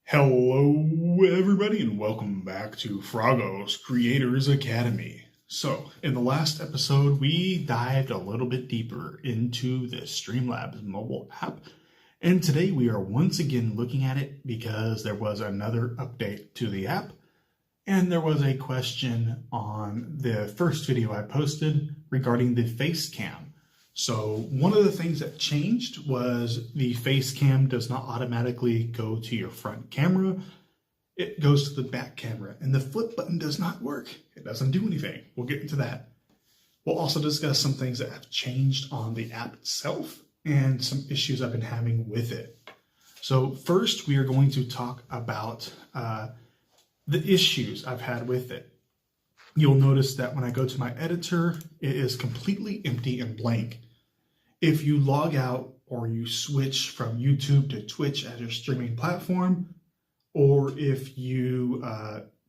Hello, everybody, and welcome back to Frogos Creators Academy. So, in the last episode, we dived a little bit deeper into the StreamLabs mobile app, and today we are once again looking at it because there was another update to the app, and there was a question on the first video I posted regarding the Facecam. So one of the things that changed was the Facecam does not automatically go to your front camera. It goes to the back camera, and the flip button does not work. It doesn't do anything. We'll get into that. We'll also discuss some things that have changed on the app itself and some issues I've been having with it. So first, we are going to talk about the issues I've had with it. You'll notice that when I go to my editor, it is completely empty and blank. If you log out or you switch from YouTube to Twitch as your streaming platform, or if you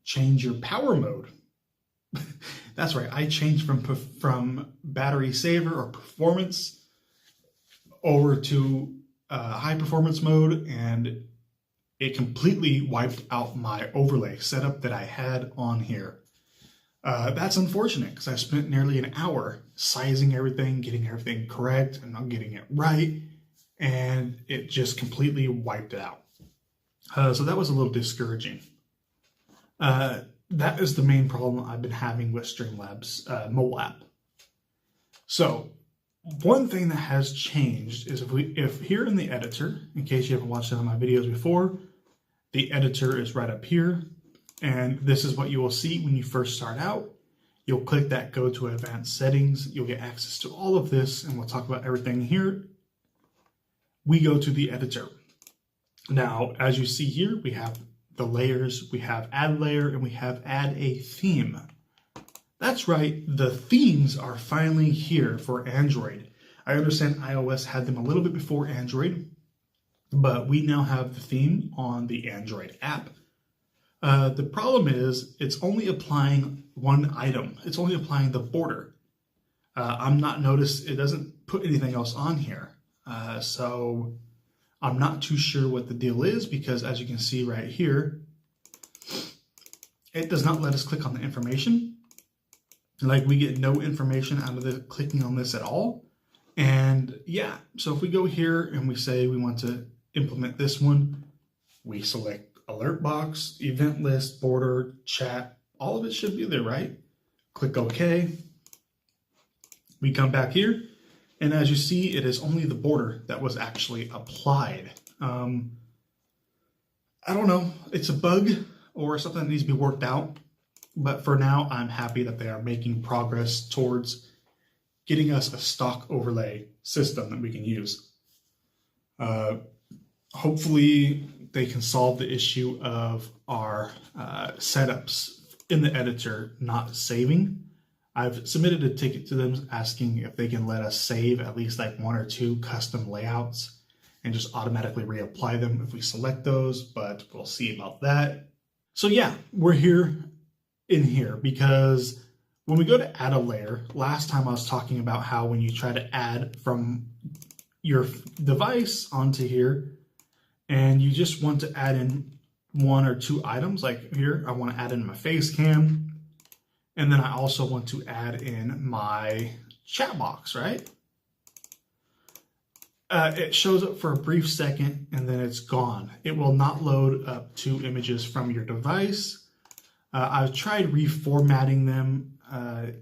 change your power mode, that's right, I changed from battery saver or performance over to high performance mode, and it completely wiped out my overlay setup that I had on here. That's unfortunate because I spent nearly an hour sizing everything, getting everything correct, and not getting it right, and it just completely wiped it out. So that was a little discouraging. That is the main problem I've been having with StreamLabs mobile app. So one thing that has changed is if here in the editor, in case you haven't watched any of my videos before, the editor is right up here. And this is what you will see when you first start out. You'll click that go to advanced settings. You'll get access to all of this, and we'll talk about everything here. We go to the editor. Now, as you see here, we have the layers, we have add layer, and we have add a theme. That's right, the themes are finally here for Android. I understand iOS had them a little bit before Android, but we now have the theme on the Android app. The problem is it's only applying one item. It's only applying the border. I'm not noticed, it doesn't put anything else on here. So I'm not too sure what the deal is because as you can see right here, it does not let us click on the information. Like we get no information out of the clicking on this at all. And yeah, so if we go here and we say we want to implement this one, we select alert box, event list, border, chat, all of it should be there, right? Click OK. We come back here, and as you see, it is only the border that was actually applied. I don't know, it's a bug or something that needs to be worked out, but for now, I'm happy that they are making progress towards getting us a stock overlay system that we can use. Hopefully, they can solve the issue of our setups in the editor not saving. I've submitted a ticket to them asking if they can let us save at least like one or two custom layouts and just automatically reapply them if we select those, but we'll see about that. So yeah, we're here in here because when we go to add a layer, last time I was talking about how when you try to add from your device onto here, and you just want to add in one or two items, like here, I want to add in my Facecam, and then I also want to add in my chat box, right? It shows up for a brief second, and then it's gone. It will not load up two images from your device. I've tried reformatting them.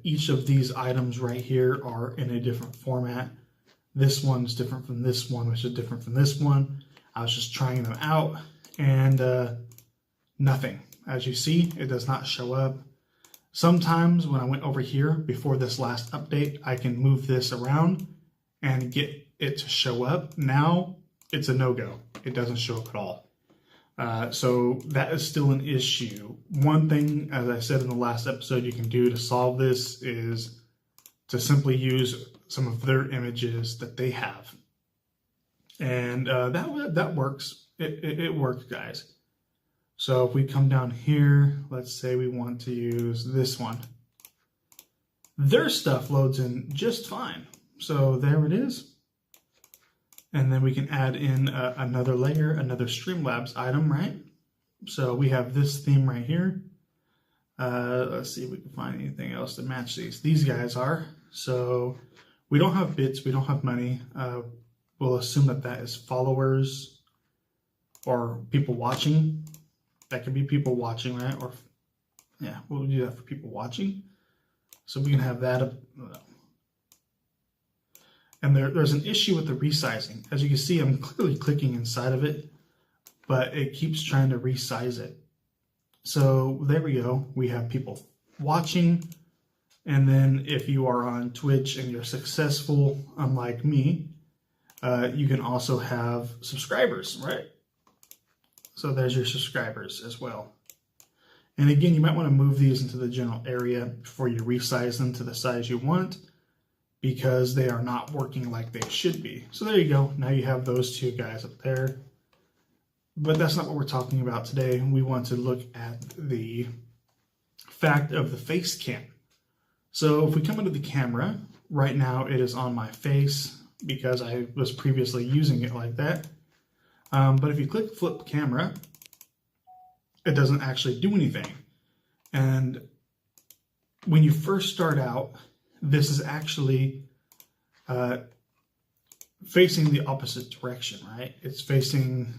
Each of these items right here are in a different format. This one's different from this one, which is different from this one. I was just trying them out, and nothing. As you see, it does not show up. Sometimes when I went over here before this last update, I can move this around and get it to show up. Now it's a no-go. It doesn't show up at all. So that is still an issue. One thing, as I said in the last episode, you can do to solve this is to simply use some of their images that they have. And that works. It works, guys. So if we come down here, let's say we want to use this one. Their stuff loads in just fine. So there it is. And then we can add in another layer, another StreamLabs item, right? So we have this theme right here. Let's see if we can find anything else to match these. These guys are. So we don't have bits, we don't have money. We'll assume that that is followers or people watching. That could be people watching, right? Or yeah, we'll do that for people watching. So we can have that up. And there's an issue with the resizing. As you can see, I'm clearly clicking inside of it, but it keeps trying to resize it. So there we go. We have people watching. And then if you are on Twitch and you're successful, unlike me, you can also have subscribers, right? So there's your subscribers as well. And again, you might want to move these into the general area before you resize them to the size you want, because they are not working like they should be. So there you go. Now you have those two guys up there. But that's not what we're talking about today. We want to look at the fact of the face cam. So if we come into the camera, right now it is on my face because I was previously using it like that. But if you click flip camera, it doesn't actually do anything. And when you first start out, this is actually facing the opposite direction, right? It's facing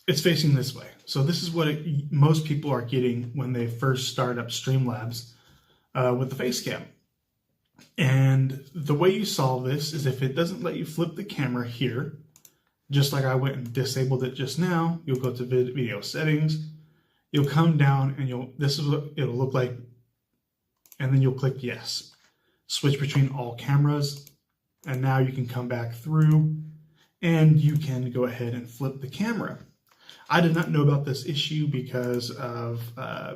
this way. So this is what most people are getting when they first start up StreamLabs with the Facecam. And the way you solve this is if it doesn't let you flip the camera here, just like I went and disabled it just now, you'll go to video settings, you'll come down and this is what it'll look like, and then you'll click yes. Switch between all cameras, and now you can come back through and you can go ahead and flip the camera. I did not know about this issue because of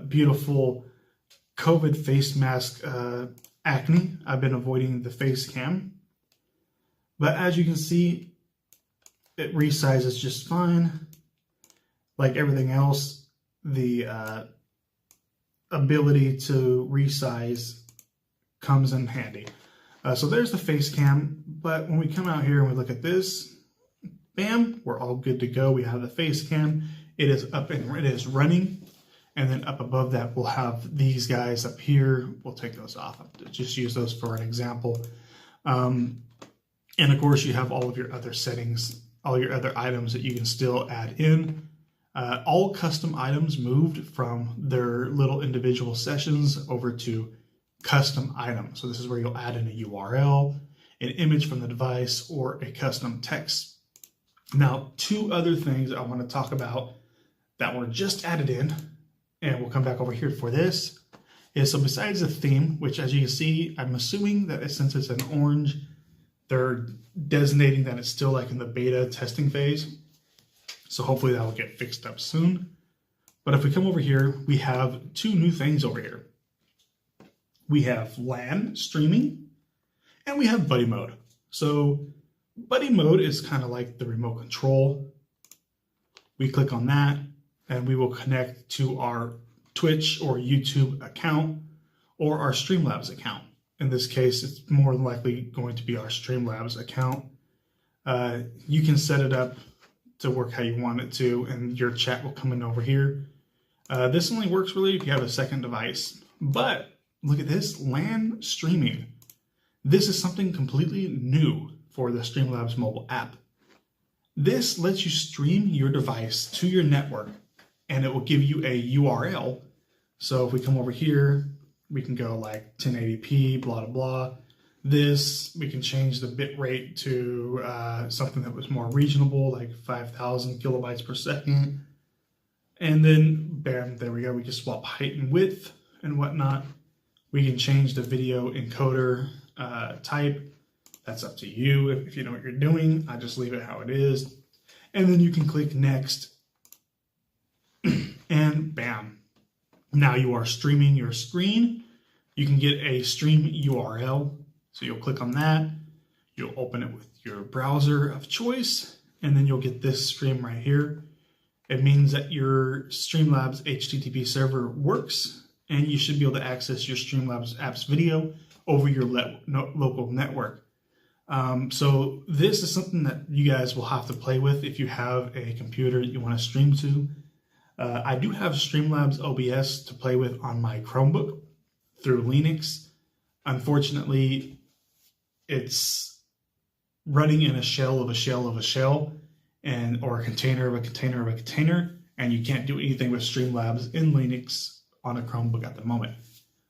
beautiful COVID face mask acne. I've been avoiding the face cam. But as you can see, it resizes just fine. Like everything else, the ability to resize comes in handy. So there's the face cam. But when we come out here and we look at this, bam, we're all good to go. We have the face cam. It is up and it is running. And then up above that, we'll have these guys up here. We'll take those off. I'll just use those for an example. And of course, you have all of your other settings, all your other items that you can still add in. All custom items moved from their little individual sessions over to custom items. So this is where you'll add in a URL, an image from the device, or a custom text. Now, two other things I want to talk about that were just added in, and we'll come back over here for this, is so besides the theme, which as you can see, I'm assuming that since it's an orange, they're designating that it's still like in the beta testing phase. So hopefully that will get fixed up soon. But if we come over here, we have two new things over here. We have LAN streaming and we have Buddy mode. So Buddy mode is kind of like the remote control. We click on that and we will connect to our Twitch or YouTube account or our StreamLabs account. In this case, it's more than likely going to be our StreamLabs account. You can set it up to work how you want it to, and your chat will come in over here. This only works really if you have a second device. But look at this, LAN streaming. This is something completely new for the StreamLabs mobile app. This lets you stream your device to your network, and it will give you a URL. So if we come over here, we can go like 1080p, blah, blah, blah. This, we can change the bit rate to something that was more reasonable, like 5,000 kilobytes per second. And then, bam, there we go. We can swap height and width and whatnot. We can change the video encoder type. That's up to you if you know what you're doing. I just leave it how it is. And then you can click next. And bam. Now you are streaming your screen. You can get a stream URL. So you'll click on that. You'll open it with your browser of choice. And then you'll get this stream right here. It means that your StreamLabs HTTP server works. And you should be able to access your StreamLabs apps video over your local network. So this is something that you guys will have to play with if you have a computer that you want to stream to. I do have StreamLabs OBS to play with on my Chromebook through Linux. Unfortunately, it's running in a shell of a shell of a shell, or a container of a container of a container, and you can't do anything with StreamLabs in Linux on a Chromebook at the moment.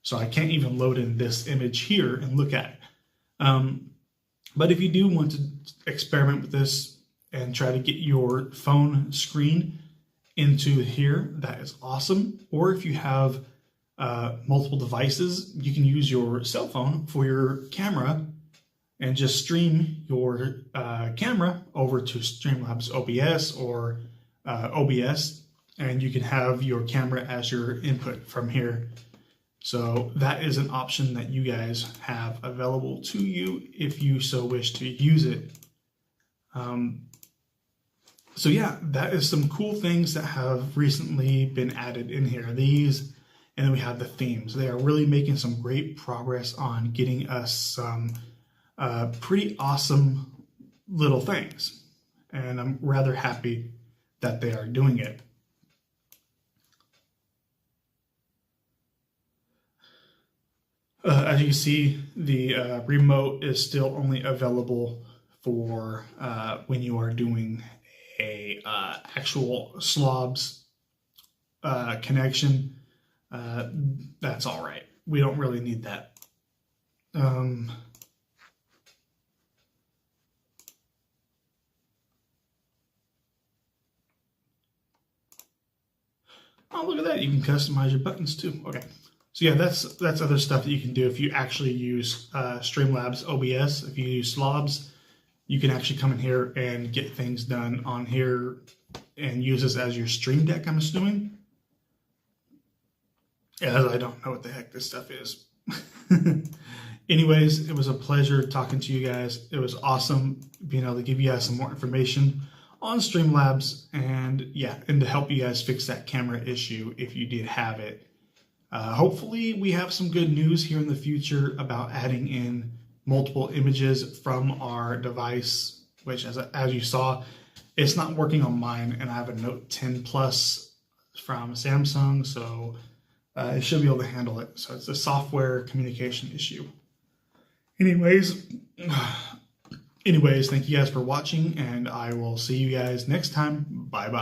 So I can't even load in this image here and look at it. But if you do want to experiment with this and try to get your phone screen into here, that is awesome. Or if you have multiple devices, you can use your cell phone for your camera and just stream your camera over to StreamLabs OBS or OBS, and you can have your camera as your input from here. So that is an option that you guys have available to you if you so wish to use it. So yeah, that is some cool things that have recently been added in here. These, and then we have the themes. They are really making some great progress on getting us some pretty awesome little things. And I'm rather happy that they are doing it. As you can see, the remote is still only available for when you are doing a actual SlobS connection. That's all right. We don't really need that. Oh, look at that. You can customize your buttons too. Okay. So yeah, that's other stuff that you can do if you actually use StreamLabs OBS. If you use SlobS, you can actually come in here and get things done on here and use this as your stream deck, I'm assuming. As I don't know what the heck this stuff is. Anyways, it was a pleasure talking to you guys. It was awesome being able to give you guys some more information on StreamLabs, and yeah, and to help you guys fix that camera issue if you did have it. Hopefully we have some good news here in the future about adding in multiple images from our device, which as you saw, it's not working on mine, and I have a Note 10 Plus from Samsung, so it should be able to handle it. So it's a software communication issue. Anyways, thank you guys for watching, and I will see you guys next time. Bye-bye.